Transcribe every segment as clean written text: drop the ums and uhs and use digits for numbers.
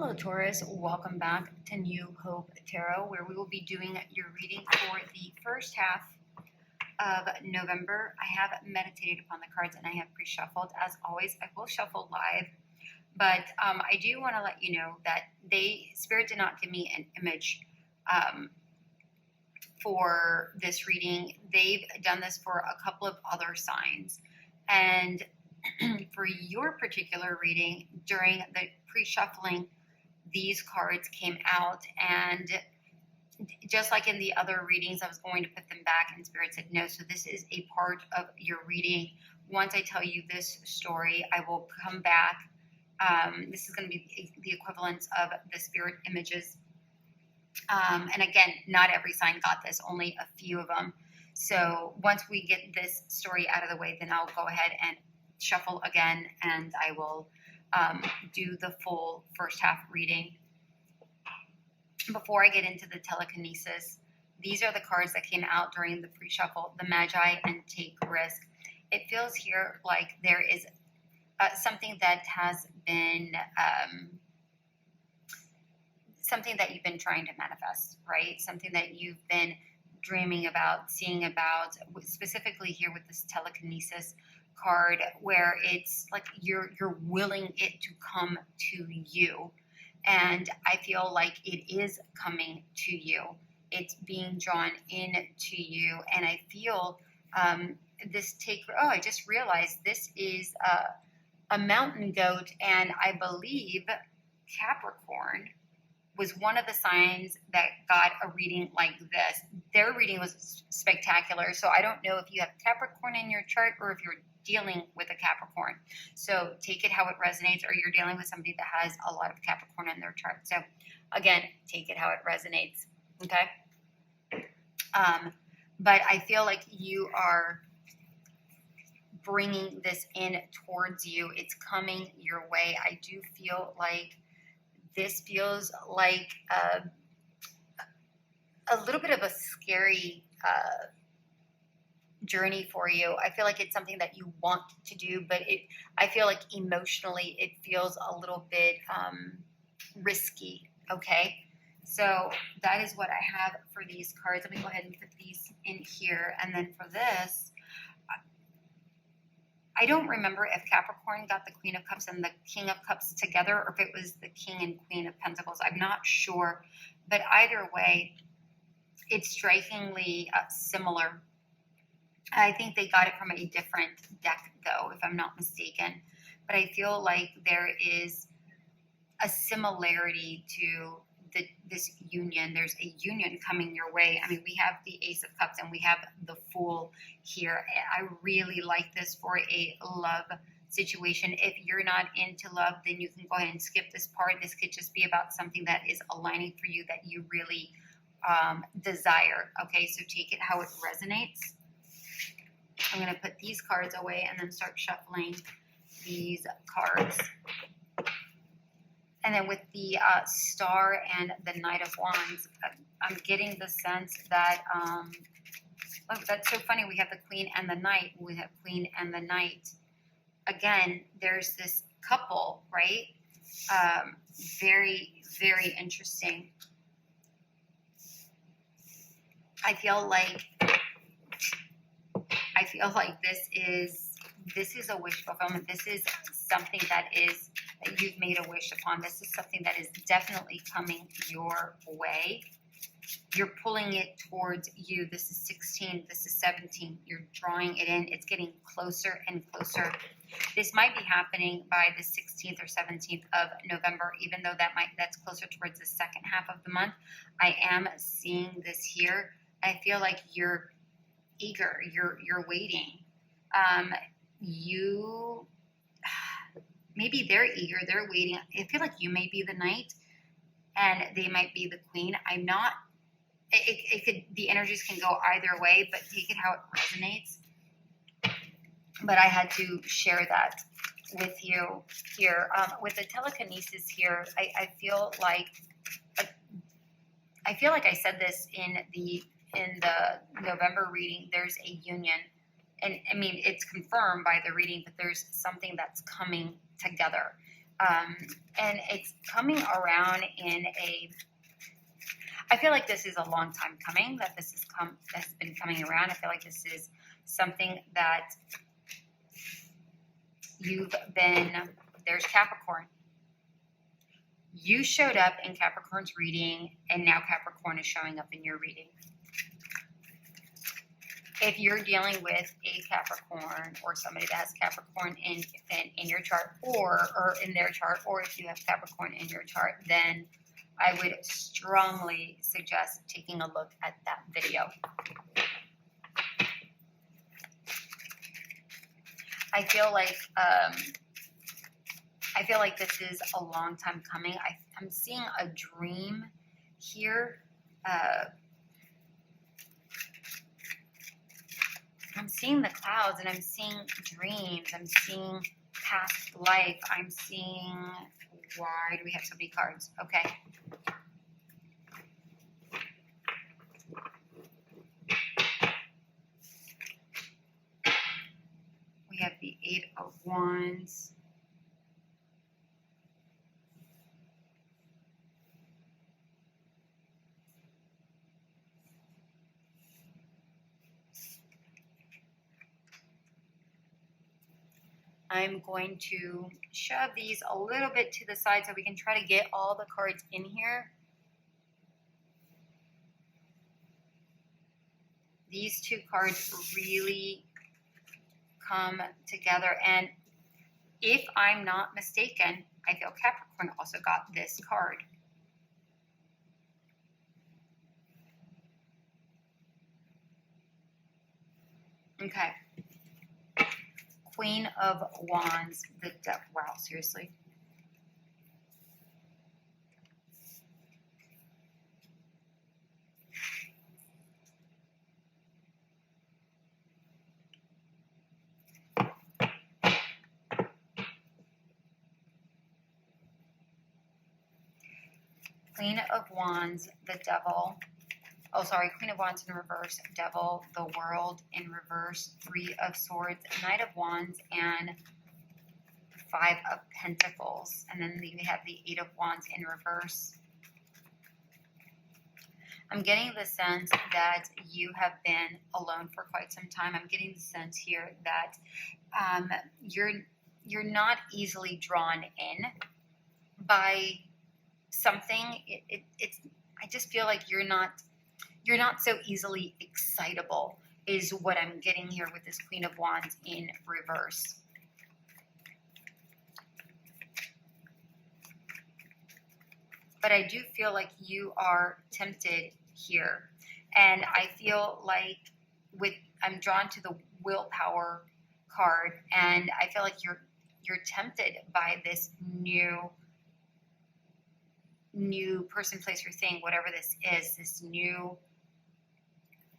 Hello, Taurus. Welcome back to New Hope Tarot, where we will be doing your reading for the first half of November. I have meditated upon the cards and I have pre-shuffled. As always, I will shuffle live, but I do want to let you know that Spirit did not give me an image for this reading. They've done this for a couple of other signs, and for your particular reading, during the pre-shuffling, these cards came out, and just like in the other readings, I was going to put them back, and Spirit said no. So this is a part of your reading. Once I tell you this story, I will come back. This is going to be the equivalent of the Spirit images. And again, not every sign got this, only a few of them. So once we get this story out of the way, then I'll go ahead and shuffle again, and I will do the full first half reading. Before I get into the telekinesis, these are the cards that came out during the pre-shuffle: the Magi and Take Risk. It feels here like there is something that has been something that you've been trying to manifest, right? Something that you've been dreaming about, seeing about, specifically here with this telekinesis card, where it's like you're willing it to come to you. And I feel like it is coming to you. It's being drawn in to you. And I feel this I just realized this is a mountain goat, and I believe Capricorn was one of the signs that got a reading like this. Their reading was spectacular. So I don't know if you have Capricorn in your chart or if you're dealing with a Capricorn. So take it how it resonates, or you're dealing with somebody that has a lot of Capricorn in their chart. So again, take it how it resonates. Okay. But I feel like you are bringing this in towards you. It's coming your way. I do feel like this feels like a little bit of a scary journey for you. I feel like it's something that you want to do, but I feel like emotionally it feels a little bit risky. Okay, so that is what I have for these cards. Let me go ahead and put these in here. And then for this, I don't remember if Capricorn got the Queen of Cups and the King of Cups together, or if it was the King and Queen of Pentacles. I'm not sure, but either way, it's strikingly similar. I think they got it from a different deck, though, if I'm not mistaken. But I feel like there is a similarity to this union. There's a union coming your way. I mean, we have the Ace of Cups and we have the Fool here. I really like this for a love situation. If you're not into love, then you can go ahead and skip this part. This could just be about something that is aligning for you, that you really desire. Okay, so take it how it resonates. I'm going to put these cards away and then start shuffling these cards. And then with the Star and the Knight of Wands, I'm getting the sense that, oh, that's so funny. We have the Queen and the Knight. We have Queen and the Knight. Again, there's this couple, right? Very, very interesting. I feel like this is a wish fulfillment. This is something that you've made a wish upon. This is something that is definitely coming your way. You're pulling it towards you. This is 16. This is 17. You're drawing it in. It's getting closer and closer. This might be happening by the 16th or 17th of November, even though that's closer towards the second half of the month. I am seeing this here. I feel like you're eager. You're waiting. Maybe they're eager. They're waiting. I feel like you may be the Knight and they might be the Queen. I'm not. It could. The energies can go either way, but take it how it resonates. But I had to share that with you here. With the telekinesis here, I feel like I said this in the November reading. There's a union, and I mean it's confirmed by the reading, but there's something that's coming together. And it's coming around in a, I feel like this is a long time coming, that this has been coming around. I feel like this is something that you've been, there's Capricorn. You showed up in Capricorn's reading, and now Capricorn is showing up in your reading. If you're dealing with a Capricorn or somebody that has Capricorn in your chart or in their chart, or if you have Capricorn in your chart, then I would strongly suggest taking a look at that video. I feel like this is a long time coming. I'm seeing a dream here. I'm seeing the clouds, and I'm seeing dreams. I'm seeing past life. I'm seeing, why do we have so many cards? Okay. We have the Eight of Wands. I'm going to shove these a little bit to the side so we can try to get all the cards in here. These two cards really come together, and if I'm not mistaken, I feel Capricorn also got this card. Okay. Queen of Wands, the Devil. Wow, seriously. Queen of Wands, the Devil. Oh, sorry, Queen of Wands in reverse, Devil, the World in reverse, Three of Swords, Knight of Wands, and Five of Pentacles. And then we have the Eight of Wands in reverse. I'm getting the sense that you have been alone for quite some time. I'm getting the sense here that you're not easily drawn in by something. I just feel like you're not so easily excitable, is what I'm getting here with this Queen of Wands in reverse. But I do feel like you are tempted here. And I feel like I'm drawn to the Willpower card, and I feel like you're tempted by this new person, place, or thing, whatever this is, this new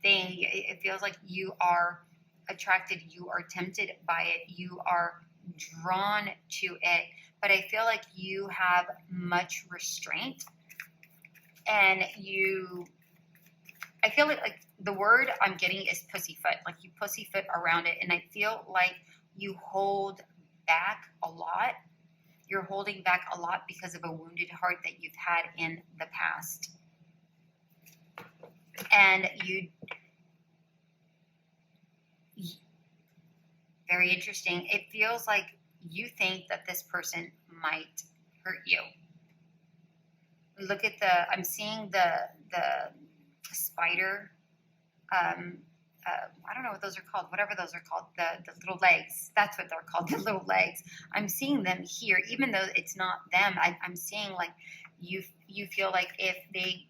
thing. It feels like you are attracted, you are tempted by it, you are drawn to it, but I feel like you have much restraint, and I feel like the word I'm getting is pussyfoot, like you pussyfoot around it, and I feel like you hold back a lot. You're holding back a lot because of a wounded heart that you've had in the past. And very interesting. It feels like you think that this person might hurt you. Look at I'm seeing the spider. I don't know what those are called. Whatever those are called, the little legs. That's what they're called, the little legs. I'm seeing them here, even though it's not them. I'm seeing like you feel like if they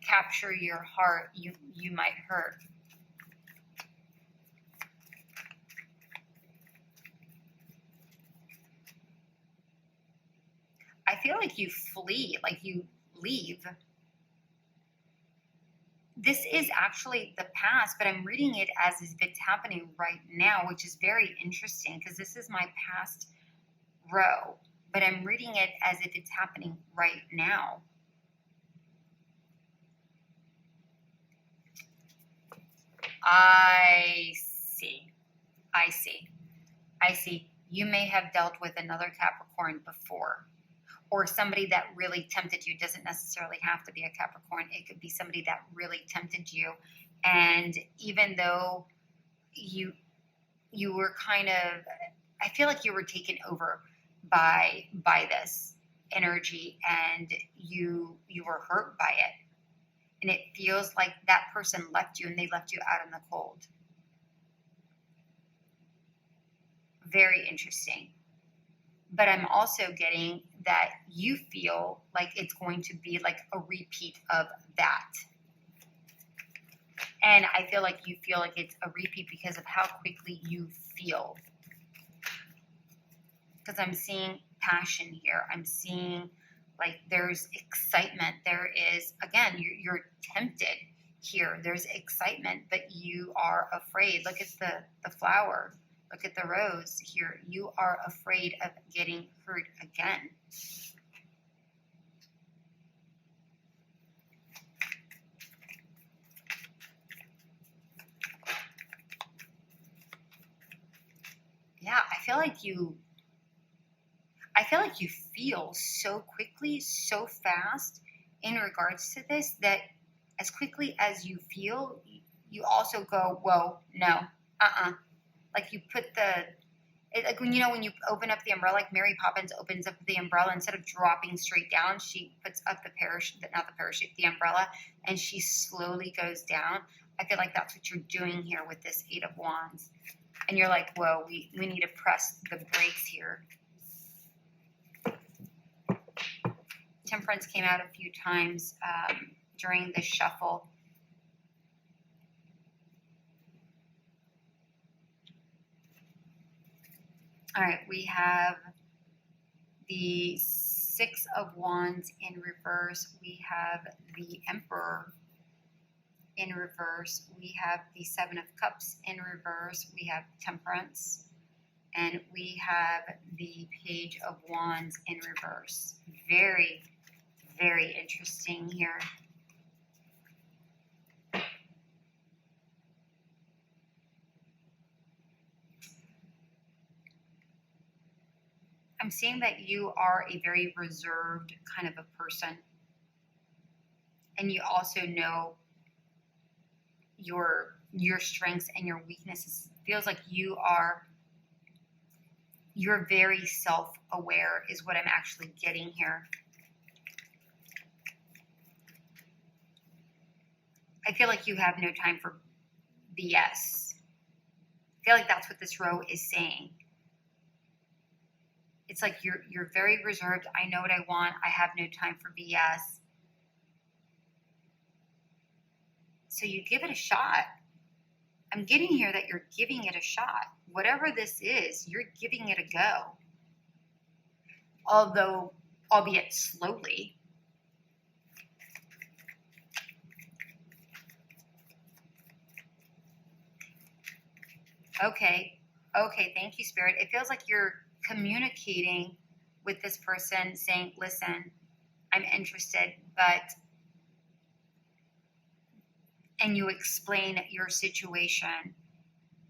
capture your heart, you might hurt. I feel like you flee, like you leave. This is actually the past, but I'm reading it as if it's happening right now, which is very interesting because this is my past row, but I'm reading it as if it's happening right now. I see. You may have dealt with another Capricorn before, or somebody that really tempted you. It doesn't necessarily have to be a Capricorn. It could be somebody that really tempted you. And even though you were kind of, I feel like you were taken over by this energy, and you were hurt by it. And it feels like that person left you, and they left you out in the cold. Very interesting. But I'm also getting that you feel like it's going to be like a repeat of that. And I feel like you feel like it's a repeat because of how quickly you feel. Because I'm seeing passion here. I'm seeing like there's excitement. There is, again, you're tempted here. There's excitement, but you are afraid. Look at the flower. Look at the rose here. You are afraid of getting hurt again. Yeah, I feel like you feel so quickly, so fast in regards to this, that as quickly as you feel, you also go, whoa, no, like you put like when when you open up the umbrella, like Mary Poppins opens up the umbrella, instead of dropping straight down, she puts up the umbrella, and she slowly goes down. I feel like that's what you're doing here with this Eight of Wands. And you're like, whoa, we need to press the brakes here. Temperance came out a few times during the shuffle. All right, we have the Six of Wands in reverse. We have the Emperor in reverse. We have the Seven of Cups in reverse. We have Temperance. And we have the Page of Wands in reverse. Very, very interesting here. I'm seeing that you are a very reserved kind of a person. And you also know your strengths and your weaknesses. It feels like you're very self-aware is what I'm actually getting here. I feel like you have no time for BS. I feel like that's what this row is saying. It's like you're very reserved. I know what I want. I have no time for BS. So you give it a shot. I'm getting here that you're giving it a shot. Whatever this is, you're giving it a go. Although, albeit slowly. Okay, thank you, Spirit. It feels like you're communicating with this person, saying, listen, I'm interested, and you explain your situation,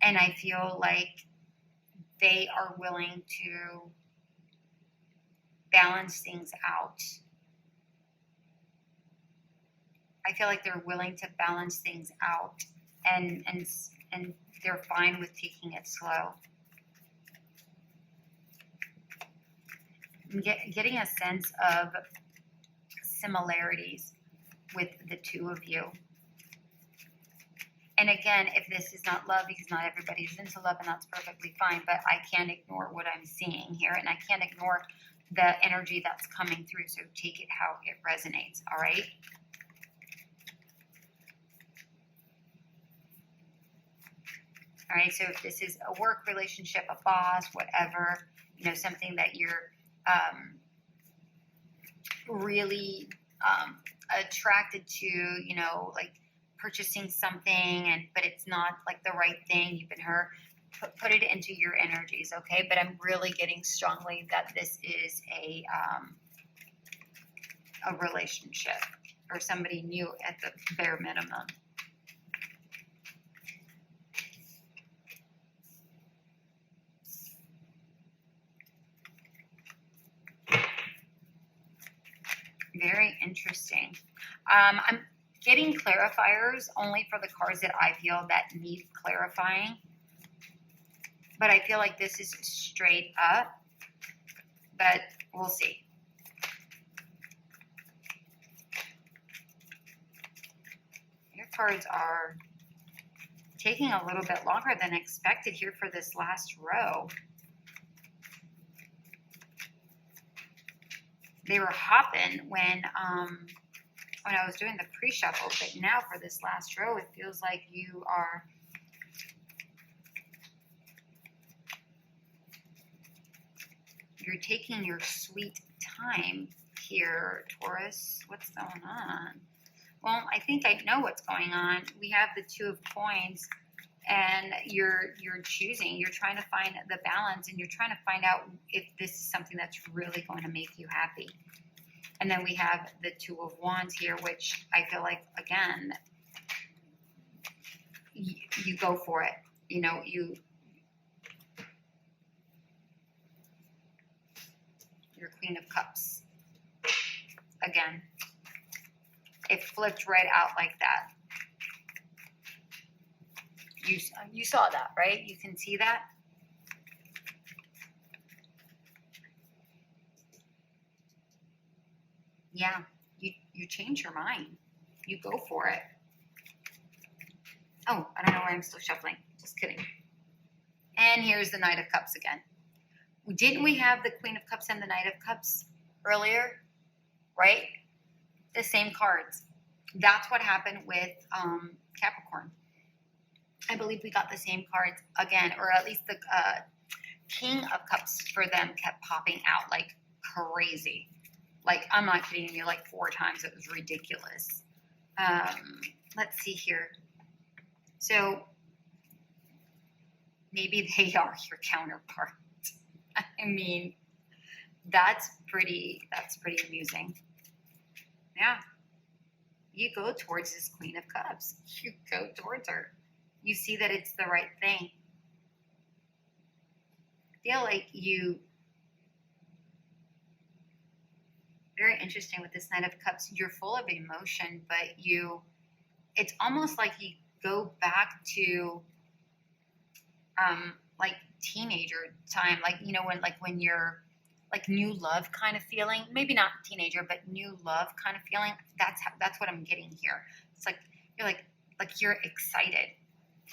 and I feel like they are willing to balance things out. I feel like they're willing to balance things out, and they're fine with taking it slow. I'm getting a sense of similarities with the two of you. And again, if this is not love, because not everybody's into love, and that's perfectly fine, but I can't ignore what I'm seeing here, and I can't ignore the energy that's coming through, so take it how it resonates, all right? All right, so if this is a work relationship, a boss, whatever, something that you're really attracted to, like purchasing something, but it's not like the right thing, you've been hurt, put it into your energies, okay? But I'm really getting strongly that this is a relationship, or somebody new at the bare minimum. Very interesting. I'm getting clarifiers only for the cards that I feel that need clarifying. But I feel like this is straight up. But we'll see. Your cards are taking a little bit longer than expected here for this last row. They were hopping when I was doing the pre-shuffle, but now for this last row, it feels like you're taking your sweet time here, Taurus. What's going on? Well, I think I know what's going on. We have the Two of Coins, and you're choosing. You're trying to find the balance, and you're trying to find out if this is something that's really going to make you happy. And then we have the Two of Wands here, which I feel like, again, you go for it. You know, your Queen of Cups. Again, it flipped right out like that. You saw that, right? You can see that. Yeah, you change your mind. You go for it. Oh, I don't know why I'm still shuffling. Just kidding. And here's the Knight of Cups again. Didn't we have the Queen of Cups and the Knight of Cups earlier? Right? The same cards. That's what happened with Capricorn. I believe we got the same cards again, or at least the King of Cups for them kept popping out like crazy. Like, I'm not kidding you, like 4 times. It was ridiculous. Let's see here. So maybe they are your counterpart. I mean, that's pretty amusing. Yeah. You go towards this Queen of Cups. You go towards her. You see that it's the right thing. I feel like very interesting with this Knight of Cups. You're full of emotion, but it's almost like you go back to like teenager time, like, you know, when you're like new love kind of feeling, maybe not teenager, but new love kind of feeling. That's what I'm getting here. It's like you're excited,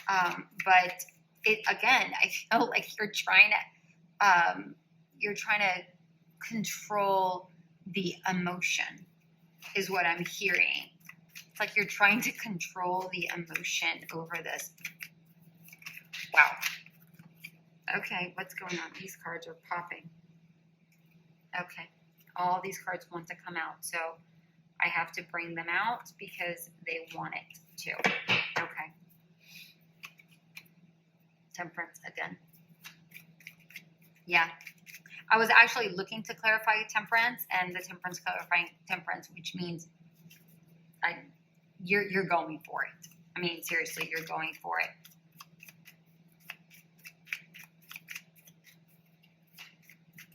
but it again, I feel like you're trying to control the emotion, is what I'm hearing. It's like you're trying to control the emotion over this. Wow. Okay, what's going on? These cards are popping. Okay, all these cards want to come out, so I have to bring them out because they want it to. Okay. Temperance again. Yeah. I was actually looking to clarify Temperance, and the Temperance clarifying Temperance, which means you're going for it. I mean, seriously, you're going for it.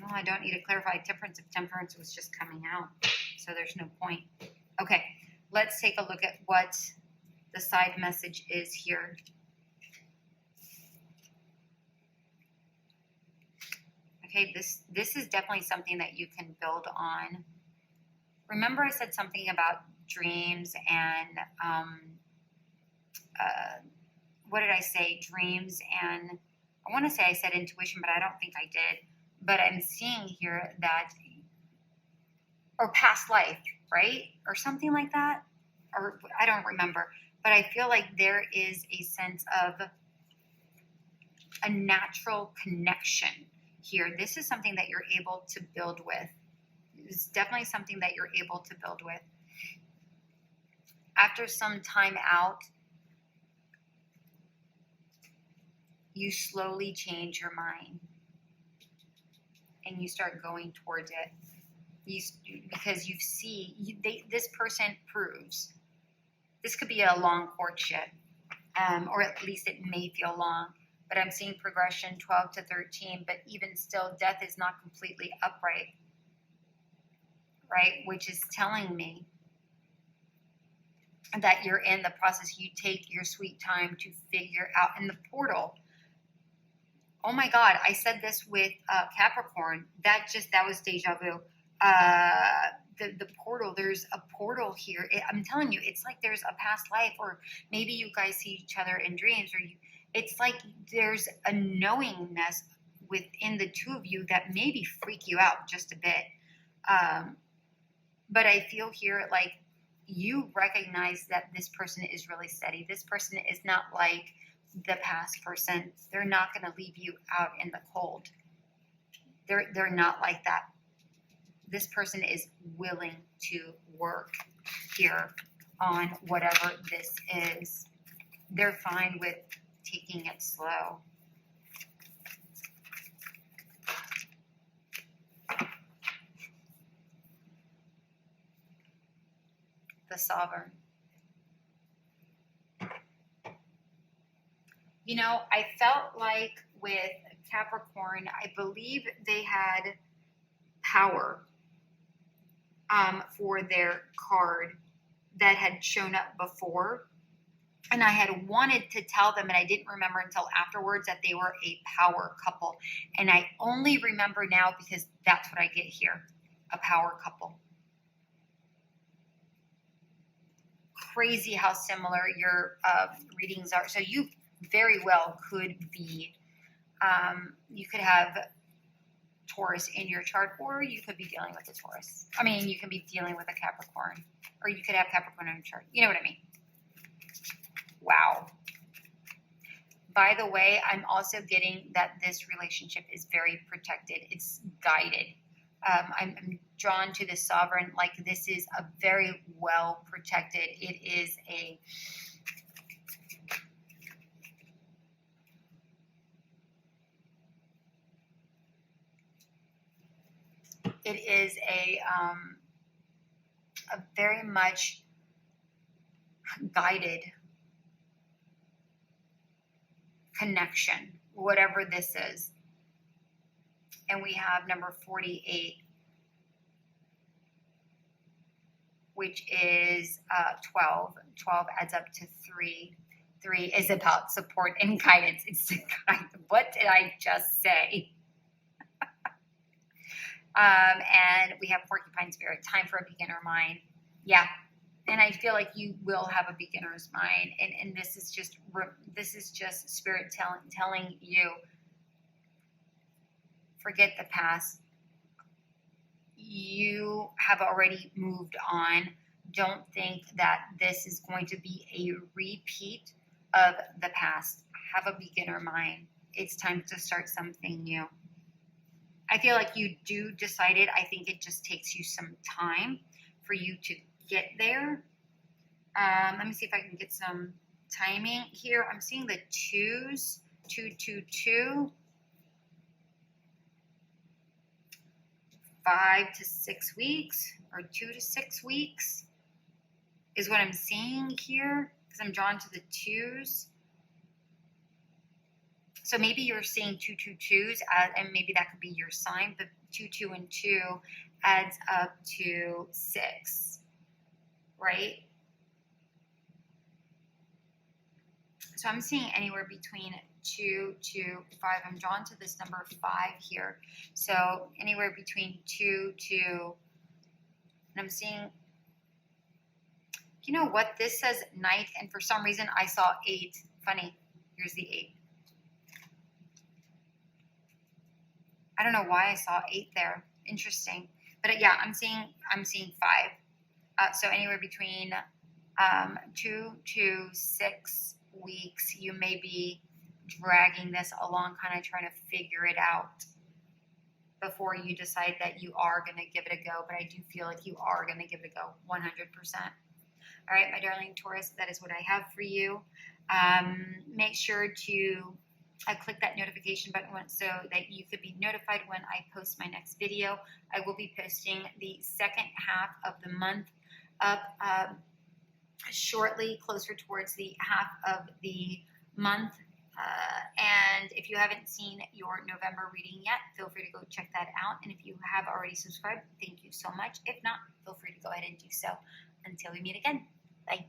No, I don't need to clarify Temperance if Temperance was just coming out, so there's no point. Okay, let's take a look at what the side message is here. Okay, this is definitely something that you can build on. Remember I said something about dreams and, what did I say? Dreams and, I want to say I said intuition, but I don't think I did. But I'm seeing here that, or past life, right? Or something like that. Or I don't remember. But I feel like there is a sense of a natural connection here. This is something that you're able to build with. It's definitely something that you're able to build with. After some time out, you slowly change your mind and you start going towards it. Because you see, this person proves. This could be a long courtship, or at least it may feel long. But I'm seeing progression 12 to 13, but even still, death is not completely upright. right? Which is telling me that you're in the process. You take your sweet time to figure out. In the portal, oh my God, I said this with Capricorn. That was deja vu. The portal, there's a portal here. I'm telling you, it's like there's a past life, or maybe you guys see each other in dreams, or it's like there's a knowingness within the two of you that maybe freak you out just a bit. But I feel here like you recognize that this person is really steady. This person is not like the past person. They're not going to leave you out in the cold. They're not like that. This person is willing to work here on whatever this is. They're fine with taking it slow. The Sovereign. You know, I felt like with Capricorn, I believe they had power for their card that had shown up before. And I had wanted to tell them, and I didn't remember until afterwards, that they were a power couple. And I only remember now because that's what I get here, a power couple. Crazy how similar your readings are. So you very well could be, you could have Taurus in your chart, or you could be dealing with a Taurus. I mean, you can be dealing with a Capricorn, or you could have Capricorn in your chart. You know what I mean? Wow. By the way, I'm also getting that this relationship is very protected. It's guided. I'm drawn to the Sovereign, like this is a very well protected. It is a very much guided connection, whatever this is. And we have number 48, which is 12. 12 adds up to 3. 3 is about support and guidance. It's to guide. What did I just say? And we have Porcupine Spirit. Time for a beginner mind. Yeah. And I feel like you will have a beginner's mind. And this is just Spirit telling you, forget the past. You have already moved on. Don't think that this is going to be a repeat of the past. Have a beginner mind. It's time to start something new. I feel like you do decide it. I think it just takes you some time for you to get there. Let me see if I can get some timing here. I'm seeing the 2s, 2, 2, 2. 5 to 6 weeks, or 2 to 6 weeks is what I'm seeing here, because I'm drawn to the 2s. So maybe you're seeing 2, 2, 2s, and maybe that could be your sign, but 2, 2, and 2 adds up to 6, right? So I'm seeing anywhere between 2 to 5. I'm drawn to this number 5 here. So anywhere between 2 to, and I'm seeing, you know what? This says night, and for some reason I saw 8. Funny. Here's the 8. I don't know why I saw 8 there. Interesting. But yeah, I'm seeing 5. So anywhere between 2 to 6 weeks, you may be dragging this along, kind of trying to figure it out before you decide that you are going to give it a go. But I do feel like you are going to give it a go 100%. All right, my darling Taurus, that is what I have for you. Make sure to click that notification button so that you could be notified when I post my next video. I will be posting the second half of the month up shortly, closer towards the half of the month. And if you haven't seen your November reading yet, feel free to go check that out. And if you have already subscribed, thank you so much. If not, feel free to go ahead and do so. Until we meet again. Bye.